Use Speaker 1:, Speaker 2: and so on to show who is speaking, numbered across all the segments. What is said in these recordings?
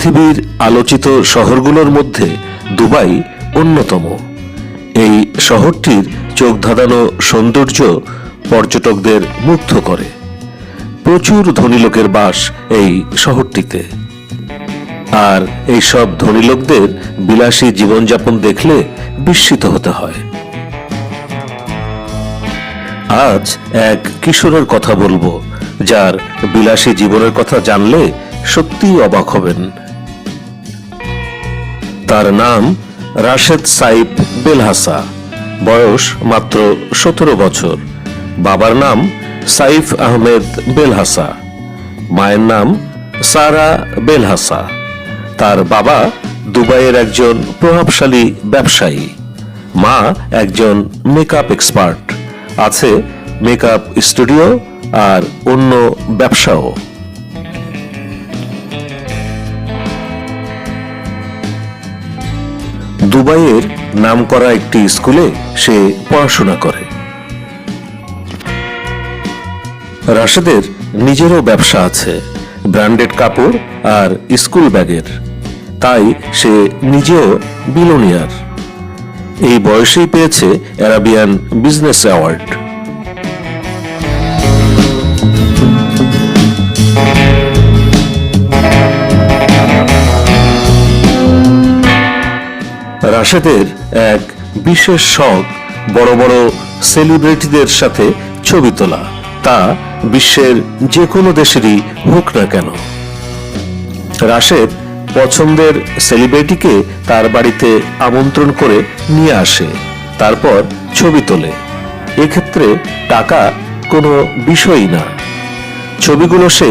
Speaker 1: পৃথিবীর আলোচিত শহরগুলোর মধ্যে দুবাই অন্যতম। এই শহরটির চোখ ধাঁধানো সৌন্দর্য পর্যটকদের মুগ্ধ করে। প্রচুর ধনী লোকের বাস এই শহরটিতে, আর এই সব ধনী লোকদের বিলাসী জীবনযাপন দেখলে বিস্মিত হতে হয়। আজ এক কিশোরের কথা বলবো, যার বিলাসী জীবনের কথা জানলে সত্যিই অবাক হবেন। তার নাম রাশেদ সাইফ বেলহাসা। বয়স মাত্র 17 বছর। বাবার নাম সাইফ আহমেদ বেলহাসা, মায়ের নাম সারা বেলহাসা। তার বাবা দুবাইয়ের একজন প্রভাবশালী ব্যবসায়ী, মা একজন মেকআপ এক্সপার্ট। আছে মেকআপ স্টুডিও আর অন্য ব্যবসাও। দুবাইয়ের নামকরা একটি স্কুলে সে পড়াশোনা করে। রাশেদের নিজেরও ব্যবসা আছে, ব্র্যান্ডেড কাপড় আর স্কুল ব্যাগের। তাই সে নিজেও বিলিয়নিয়ার। এই বয়সেই পেয়েছে আরাবিয়ান বিজনেস অ্যাওয়ার্ড। রাশেদের এক বিশেষ শখ বড় বড় সেলিব্রিটিদের সাথে ছবি তোলা, তা বিশ্বের যে কোনো দেশেরই হোক না কেন। রাশেদ পছন্দের সেলিব্রিটিকে তার বাড়িতে আমন্ত্রণ করে নিয়ে আসে, তারপর ছবি তোলে। এক্ষেত্রে টাকা কোনো বিষয়ই না। ছবিগুলো সে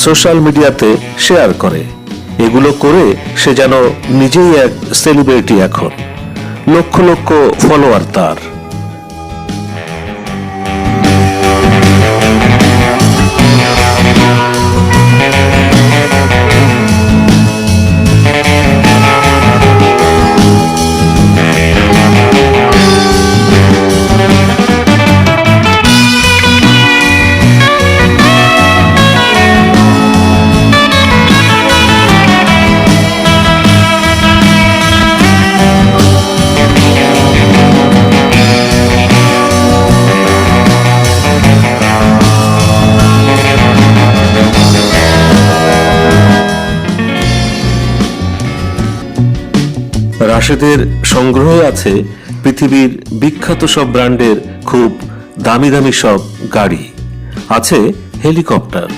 Speaker 1: সোশ্যাল মিডিয়াতে শেয়ার করে। এগুলো করে সে যেন নিজেই এক সেলিব্রিটি এখন। লক্ষ লক্ষ ফলোয়ার তার। রাশেদের সংগ্রহে আছে পৃথিবীর বিখ্যাত সব ব্র্যান্ডের খুব দামি দামি সব গাড়ি। আছে হেলিকপ্টার।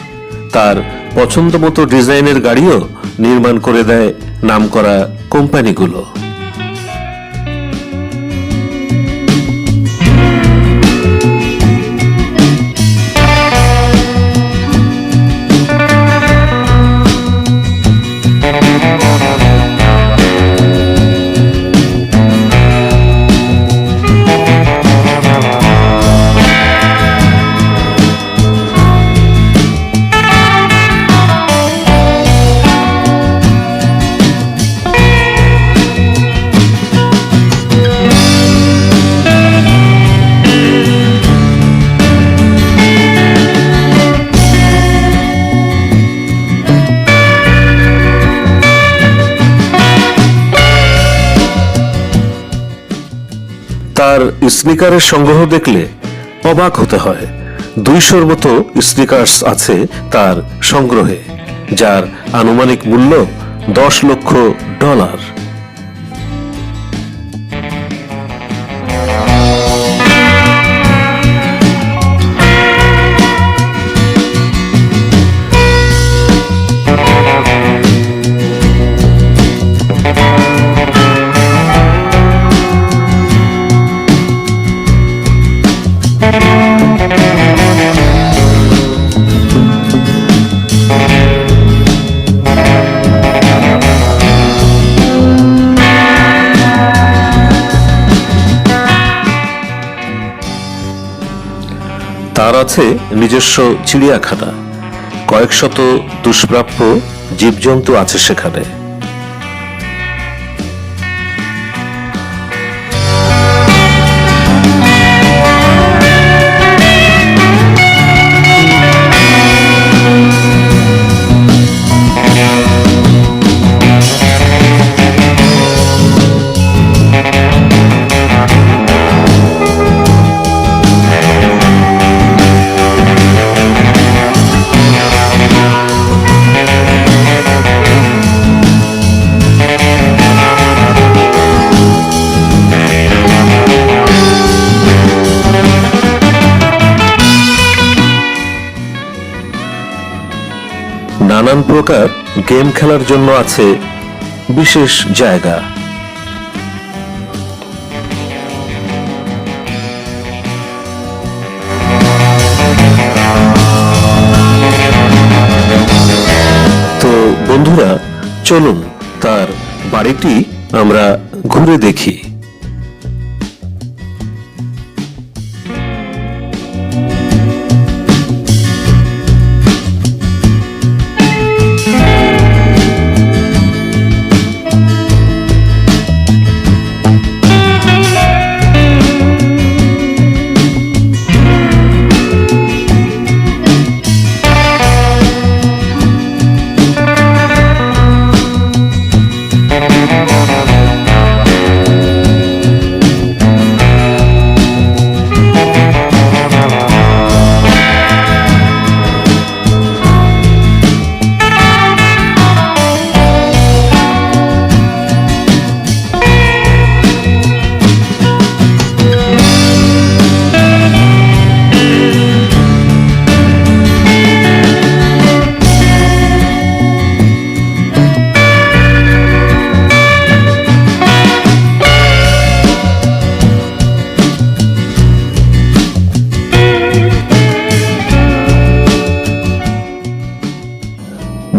Speaker 1: তার পছন্দ মতো ডিজাইনের গাড়িও নির্মাণ করে দেয় নামকরা কোম্পানিগুলো। তার স্নিকারের সংগ্রহ দেখলে অবাক হতে হয়। 200-র মতো স্নিকার্স আছে তার সংগ্রহে, যার আনুমানিক মূল্য $10 লক্ষ। তার আছে নিজস্ব চিড়িয়াখানা। কয়েক শত দুষ্প্রাপ্য জীবজন্তু আছে সেখানে। প্রকার গেম খেলার জন্য আছে বিশেষ জায়গা। তো বন্ধুরা, চলুন তার বাড়িটি আমরা ঘুরে দেখি।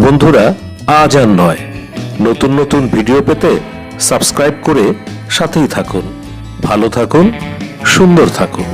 Speaker 1: বন্ধুরা, আজ আর নয়, নতুন নতুন ভিডিও পেতে সাবস্ক্রাইব করে সাথেই থাকুন। ভালো থাকুন, সুন্দর থাকুন।